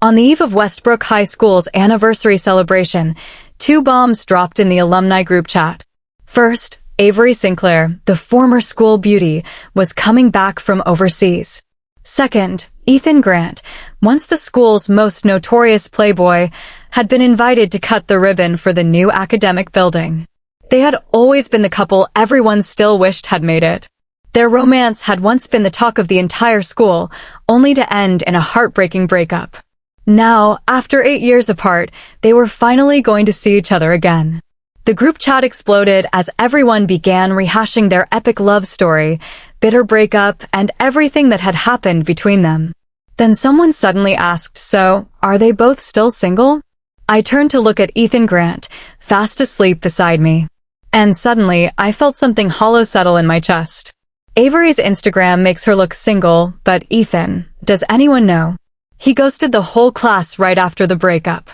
On the eve of Westbrook High School's anniversary celebration, two bombs dropped in the alumni group chat. First, Avery Sinclair, the former school beauty, was coming back from overseas. Second, Ethan Grant, once the school's most notorious playboy, had been invited to cut the ribbon for the new academic building. They had always been the couple everyone still wished had made it. Their romance had once been the talk of the entire school, only to end in a heartbreaking breakup. Now, after 8 years apart, they were finally going to see each other again. The group chat exploded as everyone began rehashing their epic love story, bitter breakup, and everything that had happened between them. Then someone suddenly asked, "So, are they both still single?" I turned to look at Ethan Grant, fast asleep beside me. And suddenly, I felt something hollow settle in my chest. Avery's Instagram makes her look single, but Ethan, does anyone know? He ghosted the whole class right after the breakup.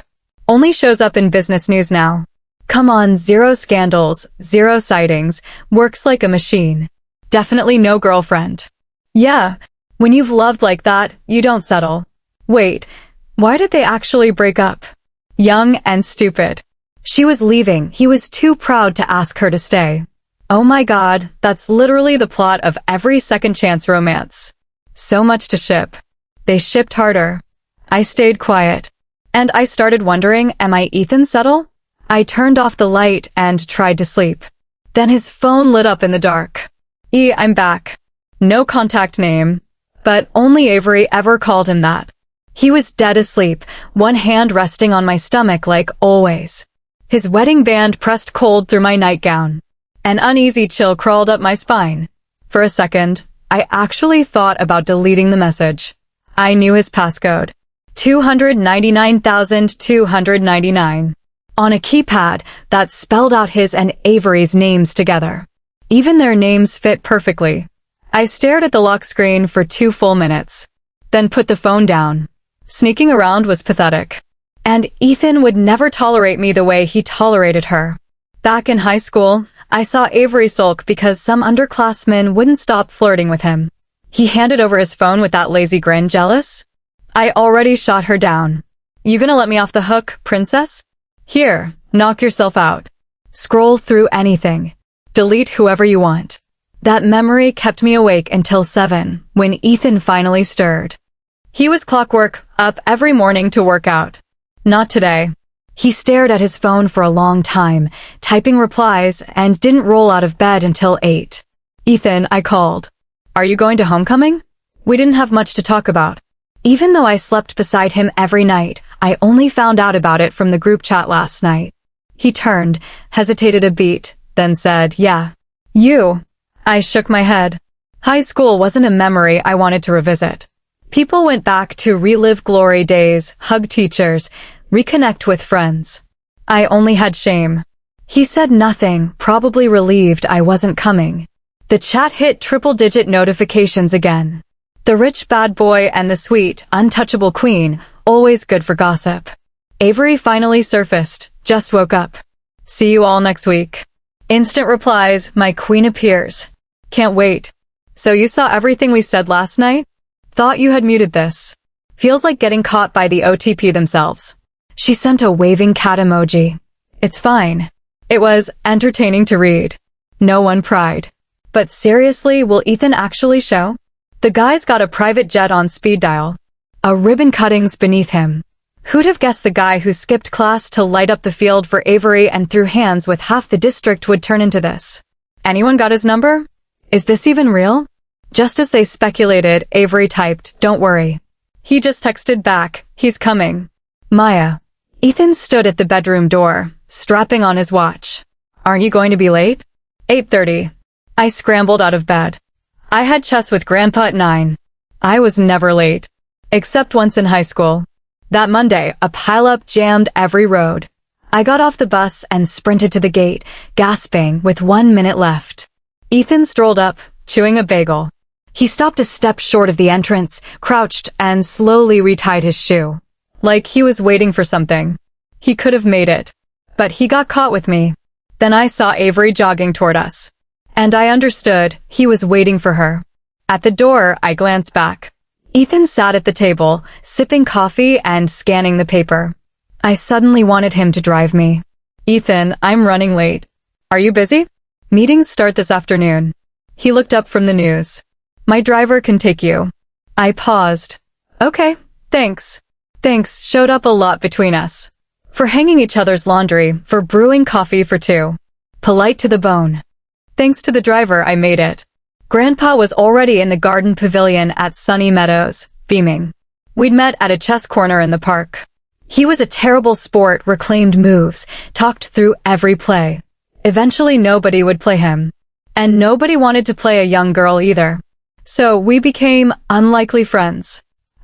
Only shows up in business news now. Come on, 0 scandals, 0 sightings, works like a machine. Definitely no girlfriend. Yeah, when you've loved like that, you don't settle. Wait, why did they actually break up? Young and stupid. She was leaving, he was too proud to ask her to stay. Oh my god, that's literally the plot of every second chance romance. So much to ship. They shipped harder. I stayed quiet. And I started wondering, am I Ethan settle? I turned off the light and tried to sleep. Then his phone lit up in the dark. I'm back. No contact name. But only Avery ever called him that. He was dead asleep, one hand resting on my stomach like always. His wedding band pressed cold through my nightgown. An uneasy chill crawled up my spine. For a second, I actually thought about deleting the message. I knew his passcode. 299,299. On a keypad that spelled out his and Avery's names together. Even their names fit perfectly. I stared at the lock screen for 2 full minutes, then put the phone down. Sneaking around was pathetic. And Ethan would never tolerate me the way he tolerated her. Back in high school, I saw Avery sulk because some underclassmen wouldn't stop flirting with him. He handed over his phone with that lazy grin. Jealous? I already shot her down. You gonna let me off the hook, princess? Here, knock yourself out. Scroll through anything. Delete whoever you want. That memory kept me awake until 7, when Ethan finally stirred. He was clockwork, up every morning to work out. Not today. He stared at his phone for a long time, typing replies, and didn't roll out of bed until 8. Ethan, I called. Are you going to homecoming? We didn't have much to talk about. Even though I slept beside him every night, I only found out about it from the group chat last night. He turned, hesitated a beat, then said, yeah. You. I shook my head. High school wasn't a memory I wanted to revisit. People went back to relive glory days, hug teachers, reconnect with friends. I only had shame. He said nothing, probably relieved I wasn't coming. The chat hit triple-digit notifications again. The rich bad boy and the sweet, untouchable queen, always good for gossip. Avery finally surfaced, just woke up. See you all next week. Instant replies, my queen appears. Can't wait. So you saw everything we said last night? Thought you had muted this. Feels like getting caught by the OTP themselves. She sent a waving cat emoji. It's fine. It was entertaining to read. No one pried. But seriously, will Ethan actually show? The guy's got a private jet on speed dial. A ribbon cuttings beneath him. Who'd have guessed the guy who skipped class to light up the field for Avery and threw hands with half the district would turn into this? Anyone got his number? Is this even real? Just as they speculated, Avery typed, don't worry. He just texted back, he's coming. Maya. Ethan stood at the bedroom door, strapping on his watch. Aren't you going to be late? 8:30. I scrambled out of bed. I had chess with Grandpa at 9. I was never late. Except once in high school. That Monday, a pileup jammed every road. I got off the bus and sprinted to the gate, gasping with 1 minute left. Ethan strolled up, chewing a bagel. He stopped a step short of the entrance, crouched, and slowly retied his shoe. Like he was waiting for something. He could have made it. But he got caught with me. Then I saw Avery jogging toward us. And I understood he was waiting for her. At the door, I glanced back. Ethan sat at the table, sipping coffee and scanning the paper. I suddenly wanted him to drive me. Ethan, I'm running late. Are you busy? Meetings start this afternoon. He looked up from the news. My driver can take you. I paused. Okay, thanks. Thanks showed up a lot between us. For hanging each other's laundry, for brewing coffee for two. Polite to the bone. Thanks to the driver, I made it. Grandpa was already in the garden pavilion at Sunny Meadows, beaming. We'd met at a chess corner in the park. He was a terrible sport, reclaimed moves, talked through every play. Eventually nobody would play him. And nobody wanted to play a young girl either. So we became unlikely friends.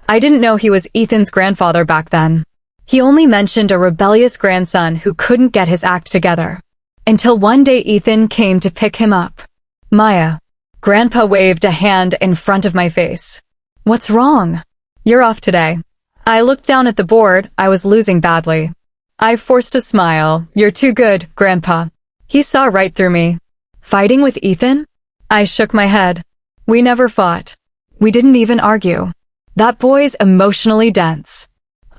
I didn't know he was Ethan's grandfather back then. He only mentioned a rebellious grandson who couldn't get his act together. Until one day Ethan came to pick him up. Maya. Grandpa waved a hand in front of my face. What's wrong? You're off today. I looked down at the board. I was losing badly. I forced a smile. You're too good, Grandpa. He saw right through me. Fighting with Ethan? I shook my head. We never fought. We didn't even argue. That boy's emotionally dense.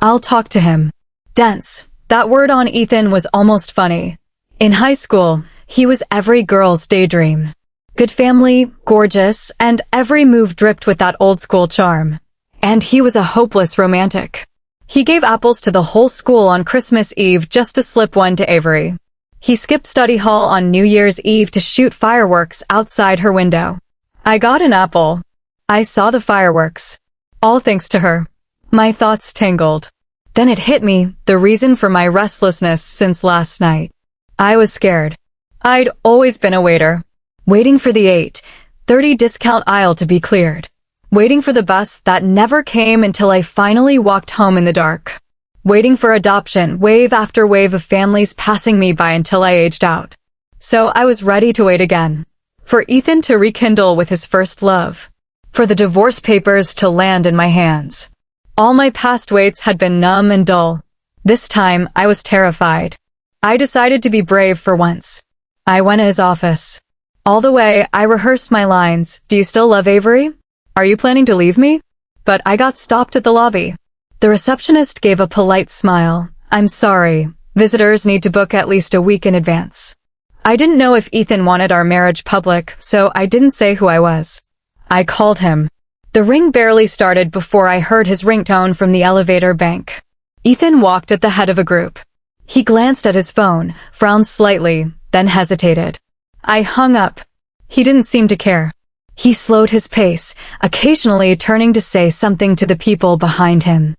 I'll talk to him. Dense. That word on Ethan was almost funny. In high school, he was every girl's daydream. Good family, gorgeous, and every move dripped with that old-school charm. And he was a hopeless romantic. He gave apples to the whole school on Christmas Eve just to slip one to Avery. He skipped study hall on New Year's Eve to shoot fireworks outside her window. I got an apple. I saw the fireworks. All thanks to her. My thoughts tangled. Then it hit me, the reason for my restlessness since last night. I was scared. I'd always been a waiter. Waiting for the 8:30 discount aisle to be cleared. Waiting for the bus that never came until I finally walked home in the dark. Waiting for adoption, wave after wave of families passing me by until I aged out. So I was ready to wait again. For Ethan to rekindle with his first love. For the divorce papers to land in my hands. All my past waits had been numb and dull. This time, I was terrified. I decided to be brave for once. I went to his office. All the way, I rehearsed my lines. Do you still love Avery? Are you planning to leave me? But I got stopped at the lobby. The receptionist gave a polite smile. I'm sorry. Visitors need to book at least a week in advance. I didn't know if Ethan wanted our marriage public, so I didn't say who I was. I called him. The ring barely started before I heard his ringtone from the elevator bank. Ethan walked at the head of a group. He glanced at his phone, frowned slightly, then hesitated. I hung up. He didn't seem to care. He slowed his pace, occasionally turning to say something to the people behind him.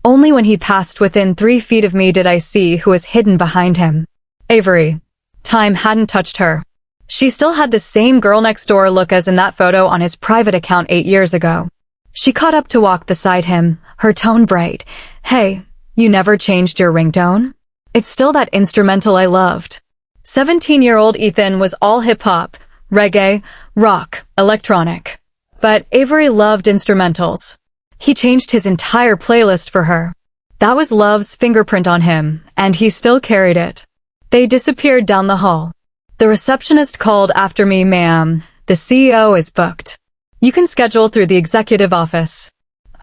Only when he passed within 3 feet of me did I see who was hidden behind him. Avery. Time hadn't touched her. She still had the same girl next door look as in that photo on his private account 8 years ago. She caught up to walk beside him, her tone bright. Hey, you never changed your ringtone? It's still that instrumental I loved. 17-year-old Ethan was all hip-hop, reggae, rock, electronic. But Avery loved instrumentals. He changed his entire playlist for her. That was love's fingerprint on him, and he still carried it. They disappeared down the hall. The receptionist called after me, ma'am. The CEO is booked. You can schedule through the executive office.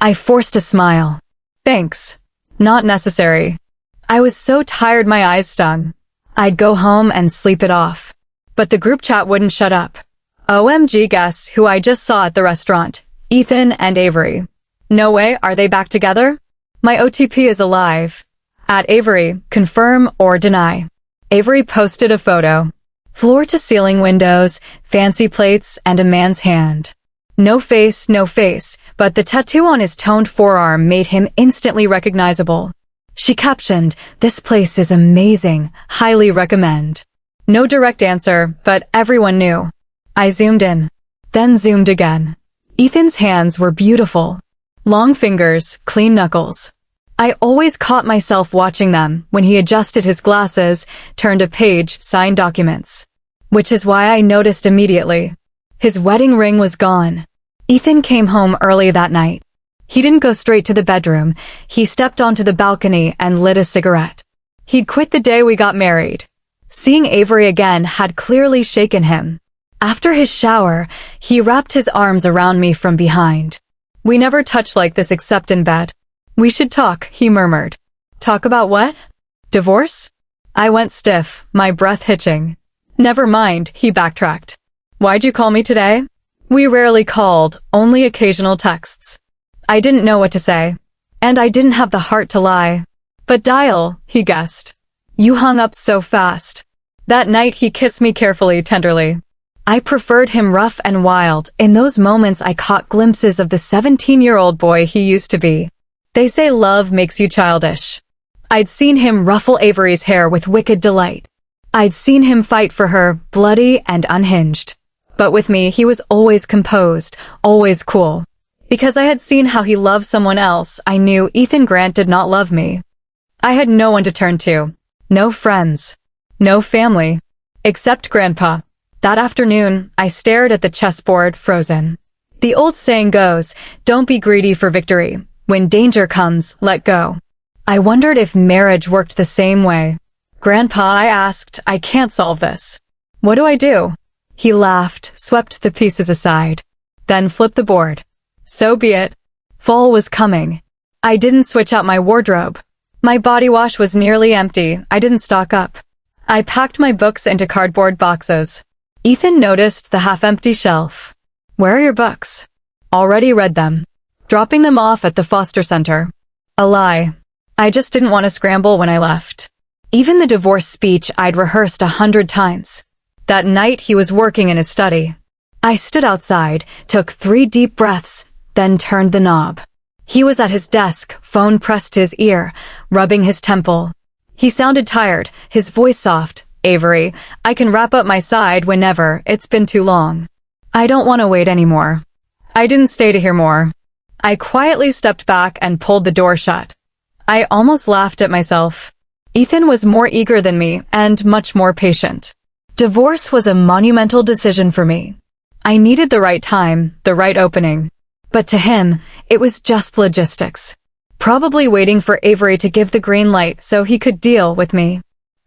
I forced a smile. Thanks. Not necessary. I was so tired my eyes stung. I'd go home and sleep it off. But the group chat wouldn't shut up. OMG, guess who I just saw at the restaurant? Ethan and Avery. No way, are they back together? My OTP is alive. At Avery, confirm or deny. Avery posted a photo. Floor-to-ceiling windows, fancy plates, and a man's hand. No face, but the tattoo on his toned forearm made him instantly recognizable. She captioned, "This place is amazing, highly recommend." No direct answer, but everyone knew. I zoomed in, then zoomed again. Ethan's hands were beautiful. Long fingers, clean knuckles. I always caught myself watching them when he adjusted his glasses, turned a page, signed documents. Which is why I noticed immediately. His wedding ring was gone. Ethan came home early that night. He didn't go straight to the bedroom. He stepped onto the balcony and lit a cigarette. He'd quit the day we got married. Seeing Avery again had clearly shaken him. After his shower, he wrapped his arms around me from behind. We never touch like this except in bed. We should talk, he murmured. Talk about what? Divorce? I went stiff, my breath hitching. Never mind, he backtracked. Why'd you call me today? We rarely called, only occasional texts. I didn't know what to say. And I didn't have the heart to lie. But dial, he guessed. You hung up so fast. That night he kissed me carefully, tenderly. I preferred him rough and wild. In those moments I caught glimpses of the 17-year-old boy he used to be. They say love makes you childish. I'd seen him ruffle Avery's hair with wicked delight. I'd seen him fight for her, bloody and unhinged. But with me, he was always composed, always cool. Because I had seen how he loved someone else, I knew Ethan Grant did not love me. I had no one to turn to. No friends. No family. Except Grandpa. That afternoon, I stared at the chessboard, frozen. The old saying goes, don't be greedy for victory. When danger comes, let go. I wondered if marriage worked the same way. Grandpa, I asked, I can't solve this. What do I do? He laughed, swept the pieces aside. Then flipped the board. So be it. Fall was coming. I didn't switch out my wardrobe. My body wash was nearly empty. I didn't stock up. I packed my books into cardboard boxes. Ethan noticed the half-empty shelf. Where are your books? Already read them. Dropping them off at the foster center. A lie. I just didn't want to scramble when I left. Even the divorce speech I'd rehearsed 100 times. That night he was working in his study. I stood outside, took 3 deep breaths, then turned the knob. He was at his desk, phone pressed to his ear, rubbing his temple. He sounded tired, his voice soft. Avery, I can wrap up my side whenever, it's been too long. I don't want to wait anymore. I didn't stay to hear more. I quietly stepped back and pulled the door shut. I almost laughed at myself. Ethan was more eager than me and much more patient. Divorce was a monumental decision for me. I needed the right time, the right opening. But to him, it was just logistics. Probably waiting for Avery to give the green light so he could deal with me.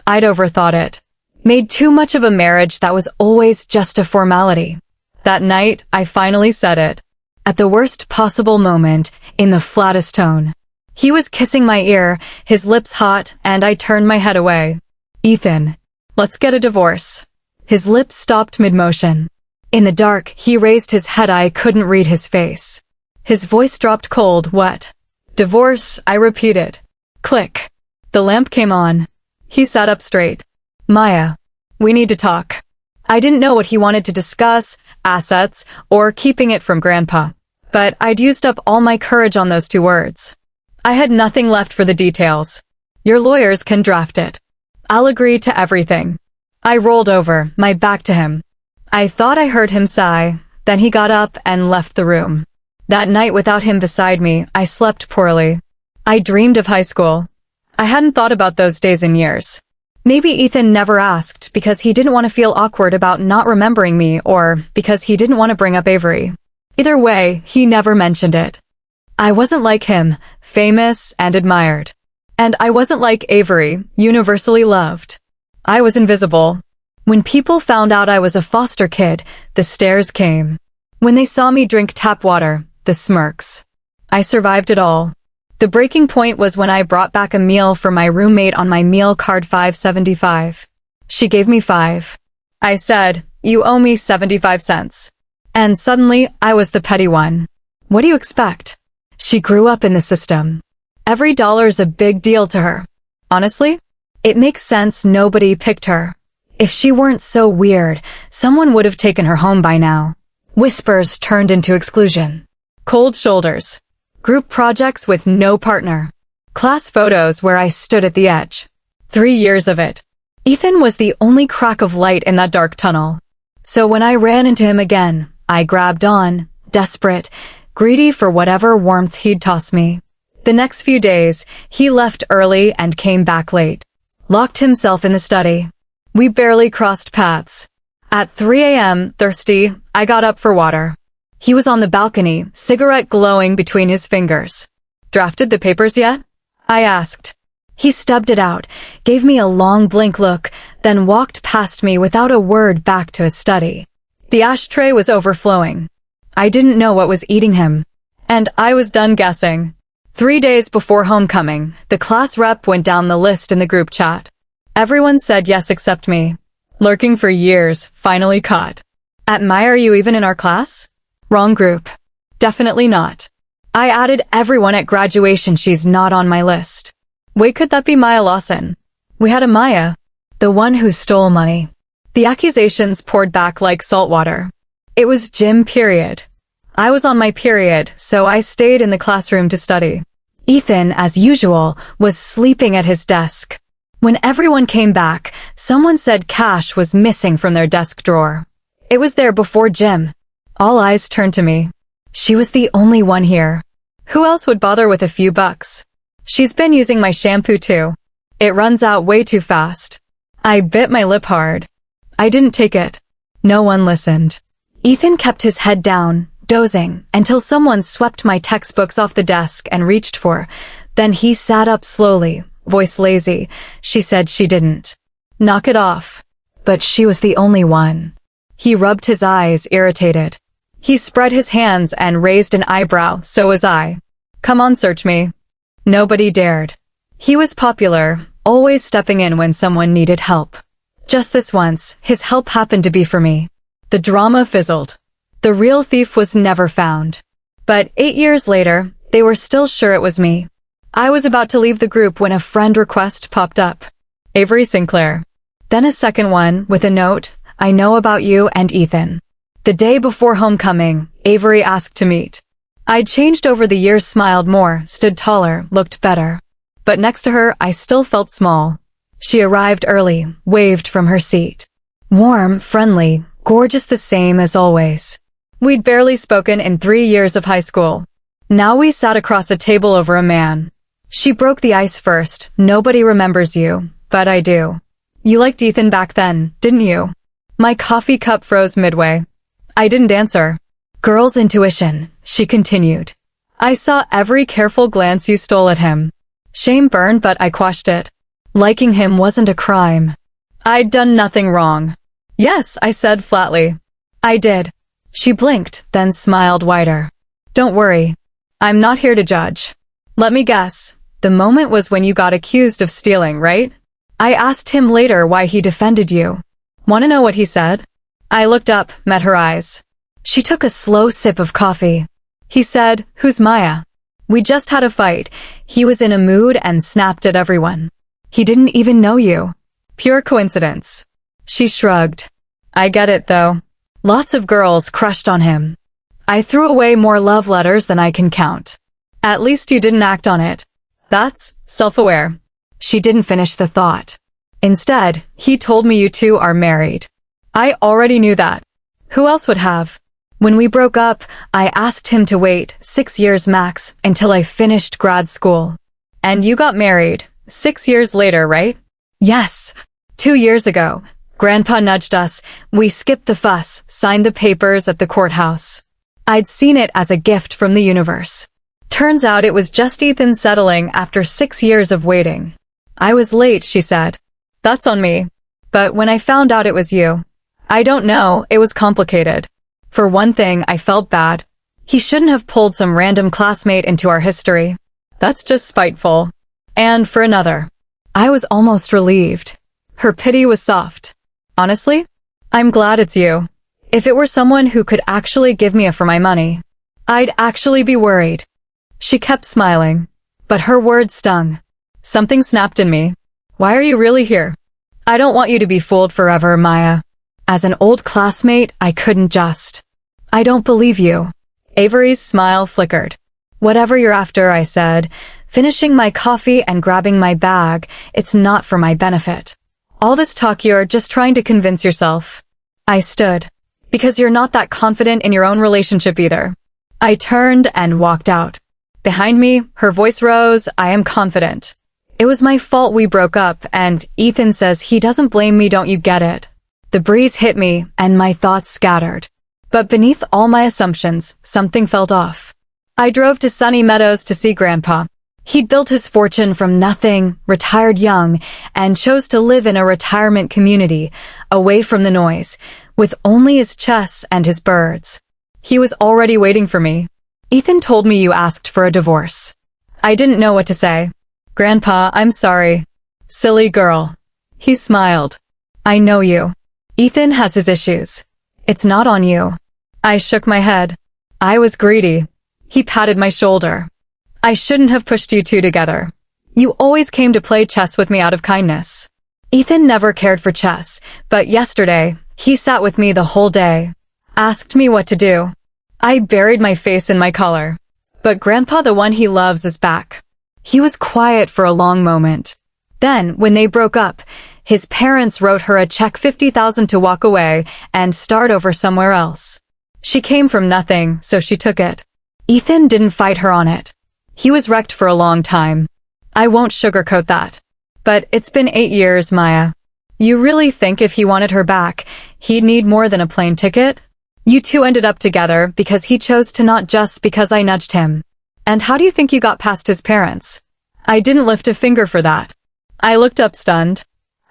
I'd overthought it. Made too much of a marriage that was always just a formality. That night, I finally said it. At the worst possible moment, in the flattest tone. He was kissing my ear, his lips hot, and I turned my head away. Ethan, let's get a divorce. His lips stopped mid-motion. In the dark, he raised his head. I couldn't read his face. His voice dropped cold. What? Divorce, I repeated. Click. The lamp came on. He sat up straight. Maya, we need to talk. I didn't know what he wanted to discuss, assets, or keeping it from Grandpa. But I'd used up all my courage on those 2 words. I had nothing left for the details. Your lawyers can draft it. I'll agree to everything. I rolled over, my back to him. I thought I heard him sigh, then he got up and left the room. That night without him beside me, I slept poorly. I dreamed of high school. I hadn't thought about those days in years. Maybe Ethan never asked because he didn't want to feel awkward about not remembering me or because he didn't want to bring up Avery. Either way, he never mentioned it. I wasn't like him, famous and admired. And I wasn't like Avery, universally loved. I was invisible. When people found out I was a foster kid, the stares came. When they saw me drink tap water, the smirks. I survived it all. The breaking point was when I brought back a meal for my roommate on my meal card $5.75. She gave me $5. I said, you owe me 75 cents. And suddenly, I was the petty one. What do you expect? She grew up in the system. Every dollar's a big deal to her. Honestly, it makes sense nobody picked her. If she weren't so weird, someone would have taken her home by now. Whispers turned into exclusion. Cold shoulders. Group projects with no partner. Class photos where I stood at the edge. 3 years of it. Ethan was the only crack of light in that dark tunnel. So when I ran into him again, I grabbed on, desperate, greedy for whatever warmth he'd toss me. The next few days, he left early and came back late. Locked himself in the study. We barely crossed paths. At 3 a.m., thirsty, I got up for water. He was on the balcony, cigarette glowing between his fingers. Drafted the papers yet? I asked. He stubbed it out, gave me a long blank look, then walked past me without a word back to his study. The ashtray was overflowing. I didn't know what was eating him. And I was done guessing. 3 days before homecoming, the class rep went down the list in the group chat. Everyone said yes except me. Lurking for years, finally caught. At Maya, are you even in our class? Wrong group. Definitely not. I added everyone at graduation. She's not on my list. Wait, could that be Maya Lawson? We had a Maya. The one who stole money. The accusations poured back like salt water. It was gym period. I was on my period, so I stayed in the classroom to study. Ethan, as usual, was sleeping at his desk. When everyone came back, someone said cash was missing from their desk drawer. It was there before gym. All eyes turned to me. She was the only one here. Who else would bother with a few bucks? She's been using my shampoo too. It runs out way too fast. I bit my lip hard. I didn't take it. No one listened. Ethan kept his head down, dozing, until someone swept my textbooks off the desk and reached for. Then he sat up slowly, voice lazy. She said she didn't. Knock it off. But she was the only one. He rubbed his eyes, irritated. He spread his hands and raised an eyebrow, so was I. Come on, search me. Nobody dared. He was popular, always stepping in when someone needed help. Just this once, his help happened to be for me. The drama fizzled. The real thief was never found. But 8 years later, they were still sure it was me. I was about to leave the group when a friend request popped up. Avery Sinclair. Then a second one with a note, I know about you and Ethan. The day before homecoming, Avery asked to meet. I'd changed over the years, smiled more, stood taller, looked better. But next to her, I still felt small. She arrived early, waved from her seat. Warm, friendly, gorgeous, the same as always. We'd barely spoken in 3 years of high school. Now we sat across a table over a man. She broke the ice first. Nobody remembers you, but I do. You liked Ethan back then, didn't you? My coffee cup froze midway. I didn't answer. Girl's intuition, she continued. I saw every careful glance you stole at him. Shame burned, but I quashed it. Liking him wasn't a crime. I'd done nothing wrong. Yes, I said flatly. I did. She blinked, then smiled wider. Don't worry. I'm not here to judge. Let me guess. The moment was when you got accused of stealing, right? I asked him later why he defended you. Want to know what he said? I looked up, met her eyes. She took a slow sip of coffee. He said, who's Maya? We just had a fight. He was in a mood and snapped at everyone. He didn't even know you. Pure coincidence. She shrugged. I get it, though. Lots of girls crushed on him. I threw away more love letters than I can count. At least you didn't act on it. That's self-aware. She didn't finish the thought. Instead, he told me you two are married. I already knew that. Who else would have? When we broke up, I asked him to wait 6 years max until I finished grad school. And you got married 6 years later, right? Yes. 2 years ago. Grandpa nudged us. We skipped the fuss, signed the papers at the courthouse. I'd seen it as a gift from the universe. Turns out it was just Ethan settling after 6 years of waiting. I was late, she said. That's on me. But when I found out it was you, I don't know, it was complicated. For one thing, I felt bad. He shouldn't have pulled some random classmate into our history. That's just spiteful. And for another, I was almost relieved. Her pity was soft. Honestly, I'm glad it's you. If it were someone who could actually give me for my money, I'd actually be worried. She kept smiling, but her words stung. Something snapped in me. Why are you really here? I don't want you to be fooled forever, Maya. As an old classmate, I couldn't just. I don't believe you. Avery's smile flickered. Whatever you're after, I said, finishing my coffee and grabbing my bag, it's not for my benefit. All this talk, you're just trying to convince yourself. I stood. Because you're not that confident in your own relationship either. I turned and walked out. Behind me, her voice rose, I am confident. It was my fault we broke up, and Ethan says he doesn't blame me, don't you get it? The breeze hit me, and my thoughts scattered. But beneath all my assumptions, something felt off. I drove to Sunny Meadows to see Grandpa. He'd built his fortune from nothing, retired young, and chose to live in a retirement community, away from the noise, with only his chess and his birds. He was already waiting for me. Ethan told me you asked for a divorce. I didn't know what to say. Grandpa, I'm sorry. Silly girl. He smiled. I know you. Ethan has his issues. It's not on you. I shook my head. I was greedy. He patted my shoulder. I shouldn't have pushed you two together. You always came to play chess with me out of kindness. Ethan never cared for chess, but yesterday, he sat with me the whole day. Asked me what to do. I buried my face in my collar. But Grandpa, the one he loves, is back. He was quiet for a long moment. Then, when they broke up, his parents wrote her a check $50,000 to walk away and start over somewhere else. She came from nothing, so she took it. Ethan didn't fight her on it. He was wrecked for a long time. I won't sugarcoat that. But it's been 8 years, Maya. You really think if he wanted her back, he'd need more than a plane ticket? You two ended up together because he chose to, not just because I nudged him. And how do you think you got past his parents? I didn't lift a finger for that. I looked up stunned.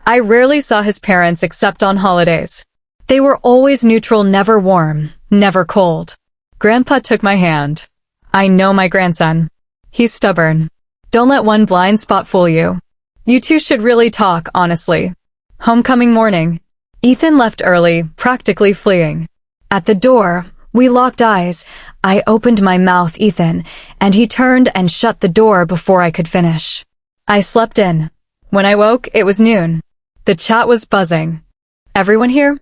I rarely saw his parents except on holidays. They were always neutral, never warm, never cold. Grandpa took my hand. I know my grandson. He's stubborn. Don't let one blind spot fool you. You two should really talk, honestly. Homecoming morning. Ethan left early, practically fleeing. At the door, we locked eyes. I opened my mouth, Ethan, and he turned and shut the door before I could finish. I slept in. When I woke, it was noon. The chat was buzzing. Everyone here?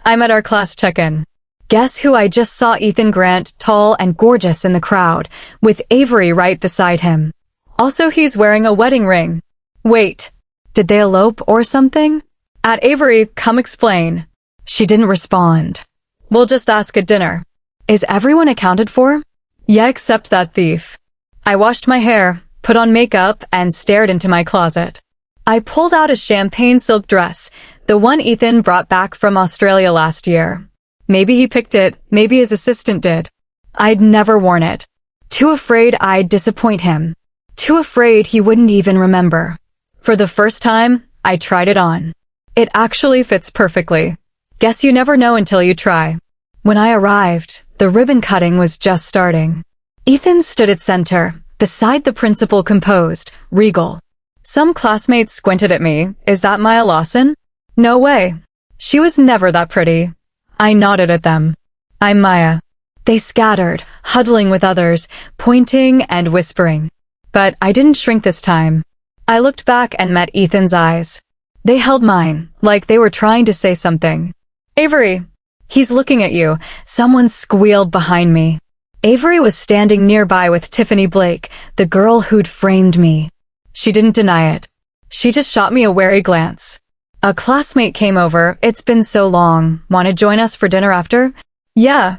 I'm at our class check-in. Guess who I just saw? Ethan Grant, tall and gorgeous in the crowd, with Avery right beside him. Also, he's wearing a wedding ring. Wait, did they elope or something? At Avery, come explain. She didn't respond. We'll just ask at dinner. Is everyone accounted for? Yeah, except that thief. I washed my hair, put on makeup, and stared into my closet. I pulled out a champagne silk dress, the one Ethan brought back from Australia last year. Maybe he picked it, maybe his assistant did. I'd never worn it. Too afraid I'd disappoint him. Too afraid he wouldn't even remember. For the first time, I tried it on. It actually fits perfectly. Guess you never know until you try. When I arrived, the ribbon cutting was just starting. Ethan stood at center, beside the principal, composed, regal. Some classmates squinted at me. Is that Maya Lawson? No way. She was never that pretty. I nodded at them. I'm Maya. They scattered, huddling with others, pointing and whispering. But I didn't shrink this time. I looked back and met Ethan's eyes. They held mine, like they were trying to say something. Avery! He's looking at you. Someone squealed behind me. Avery was standing nearby with Tiffany Blake, the girl who'd framed me. She didn't deny it. She just shot me a wary glance. A classmate came over. It's been so long. Want to join us for dinner after? Yeah.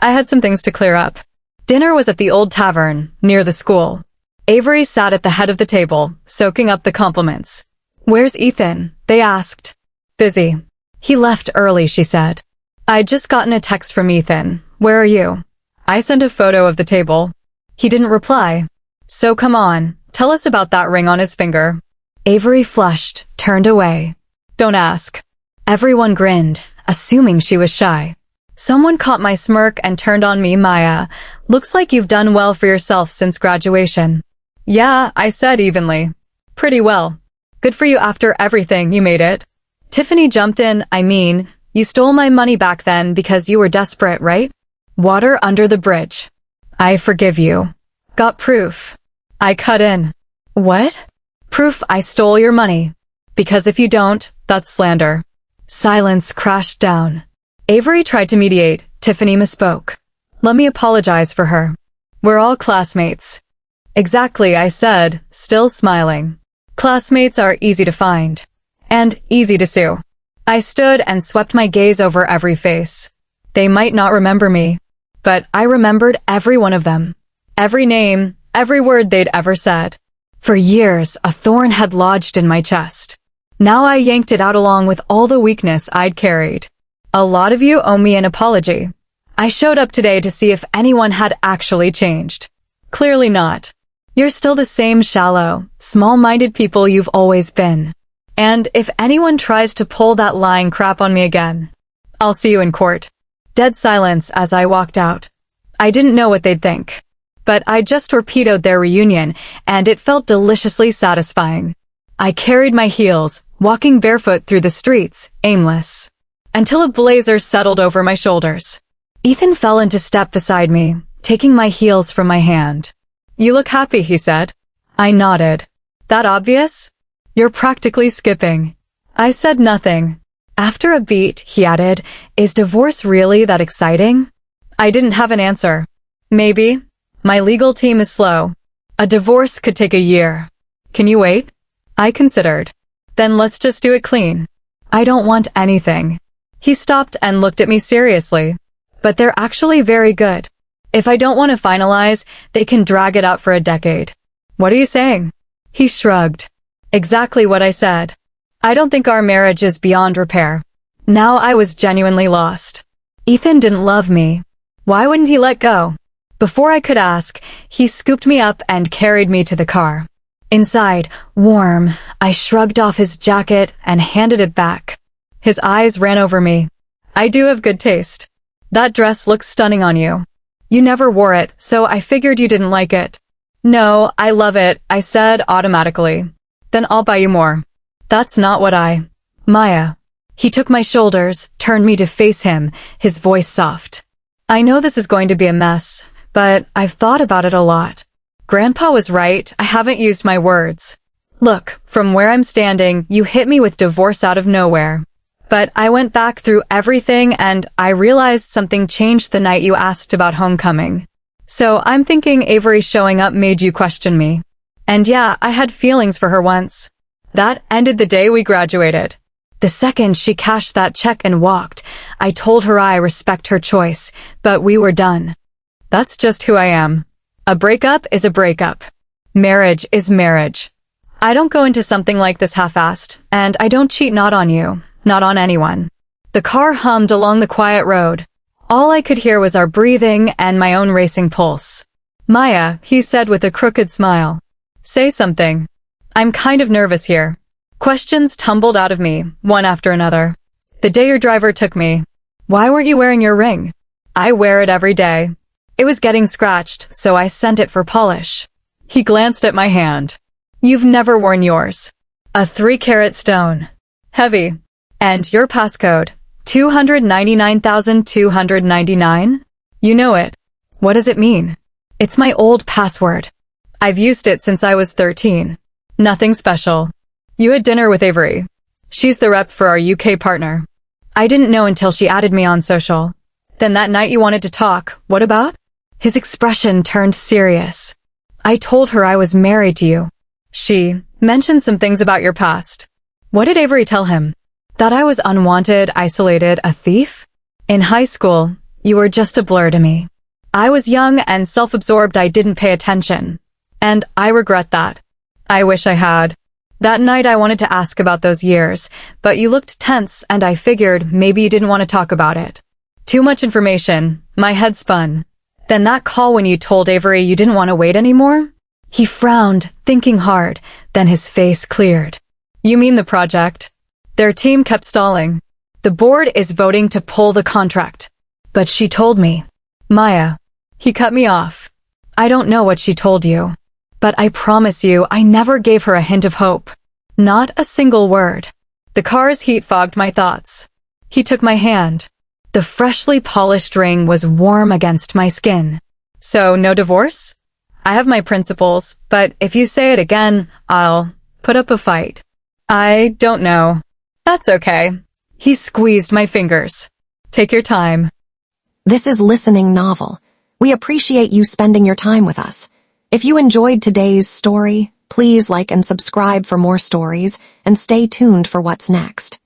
I had some things to clear up. Dinner was at the old tavern, near the school. Avery sat at the head of the table, soaking up the compliments. Where's Ethan? They asked. Busy. He left early, she said. I'd just gotten a text from Ethan. Where are you? I sent a photo of the table. He didn't reply. So come on, tell us about that ring on his finger. Avery flushed, turned away. Don't ask. Everyone grinned, assuming she was shy. Someone caught my smirk and turned on me. Maya, looks like you've done well for yourself since graduation. Yeah, I said evenly. Pretty well. Good for you after everything, you made it. Tiffany jumped in. I mean, you stole my money back then because you were desperate, right? Water under the bridge. I forgive you. Got proof. I cut in. What? Proof I stole your money. Because if you don't, that's slander. Silence crashed down. Avery tried to mediate. Tiffany misspoke. Let me apologize for her. We're all classmates. Exactly, I said, still smiling. Classmates are easy to find. And easy to sue. I stood and swept my gaze over every face. They might not remember me, but I remembered every one of them. Every name, every word they'd ever said. For years, a thorn had lodged in my chest. Now I yanked it out along with all the weakness I'd carried. A lot of you owe me an apology. I showed up today to see if anyone had actually changed. Clearly not. You're still the same shallow, small-minded people you've always been. And if anyone tries to pull that lying crap on me again, I'll see you in court. Dead silence as I walked out. I didn't know what they'd think. but I just torpedoed their reunion, and it felt deliciously satisfying. I carried my heels, walking barefoot through the streets, aimless, until a blazer settled over my shoulders. Ethan fell into step beside me, taking my heels from my hand. "You look happy," he said. I nodded. "That obvious? You're practically skipping." I said nothing. After a beat, he added, "Is divorce really that exciting?" I didn't have an answer. "Maybe. My legal team is slow. A divorce could take a year. Can you wait?" I considered. "Then let's just do it clean." "I don't want anything." He stopped and looked at me seriously. "But they're actually very good. If I don't want to finalize, they can drag it out for a decade." "What are you saying?" He shrugged. "Exactly what I said. I don't think our marriage is beyond repair." Now I was genuinely lost. Ethan didn't love me. Why wouldn't he let go? Before I could ask, he scooped me up and carried me to the car. Inside, warm, I shrugged off his jacket and handed it back. His eyes ran over me. "I do have good taste. That dress looks stunning on you. You never wore it, so I figured you didn't like it." "No, I love it," I said automatically. "Then I'll buy you more." "That's not what Maya." He took my shoulders, turned me to face him, his voice soft. "I know this is going to be a mess, but I've thought about it a lot. Grandpa was right, I haven't used my words. Look, from where I'm standing, you hit me with divorce out of nowhere. But I went back through everything and I realized something changed the night you asked about homecoming. So I'm thinking Avery showing up made you question me. And yeah, I had feelings for her once. That ended the day we graduated. The second she cashed that check and walked, I told her I respect her choice, but we were done. That's just who I am. A breakup is a breakup. Marriage is marriage. I don't go into something like this half-assed, and I don't cheat, not on you, not on anyone." The car hummed along the quiet road. All I could hear was our breathing and my own racing pulse. "Maya," he said with a crooked smile. "Say something. I'm kind of nervous here." Questions tumbled out of me, one after another. "The day your driver took me. Why weren't you wearing your ring?" "I wear it every day. It was getting scratched, so I sent it for polish." He glanced at my hand. "You've never worn yours. A 3-carat stone. Heavy. And your passcode, 299,299? You know it. What does it mean?" "It's my old password. I've used it since I was 13. Nothing special." "You had dinner with Avery. She's the rep for our UK partner." "I didn't know until she added me on social." "Then that night you wanted to talk, what about?" His expression turned serious. "I told her I was married to you. She mentioned some things about your past." "What did Avery tell him? That I was unwanted, isolated, a thief?" "In high school, you were just a blur to me. I was young and self-absorbed, I didn't pay attention. And I regret that. I wish I had. That night I wanted to ask about those years, but you looked tense and I figured maybe you didn't want to talk about it. Too much information. My head spun. Then that call when you told Avery you didn't want to wait anymore?" He frowned, thinking hard, then his face cleared. "You mean the project?" "Their team kept stalling. The board is voting to pull the contract." "But she told me." "Maya." He cut me off. "I don't know what she told you. But I promise you, I never gave her a hint of hope. Not a single word." The car's heat fogged my thoughts. He took my hand. The freshly polished ring was warm against my skin. "So, no divorce?" "I have my principles, but if you say it again, I'll put up a fight." "I don't know." "That's okay." He squeezed my fingers. "Take your time." This is Listening Novel. We appreciate you spending your time with us. If you enjoyed today's story, please like and subscribe for more stories and stay tuned for what's next.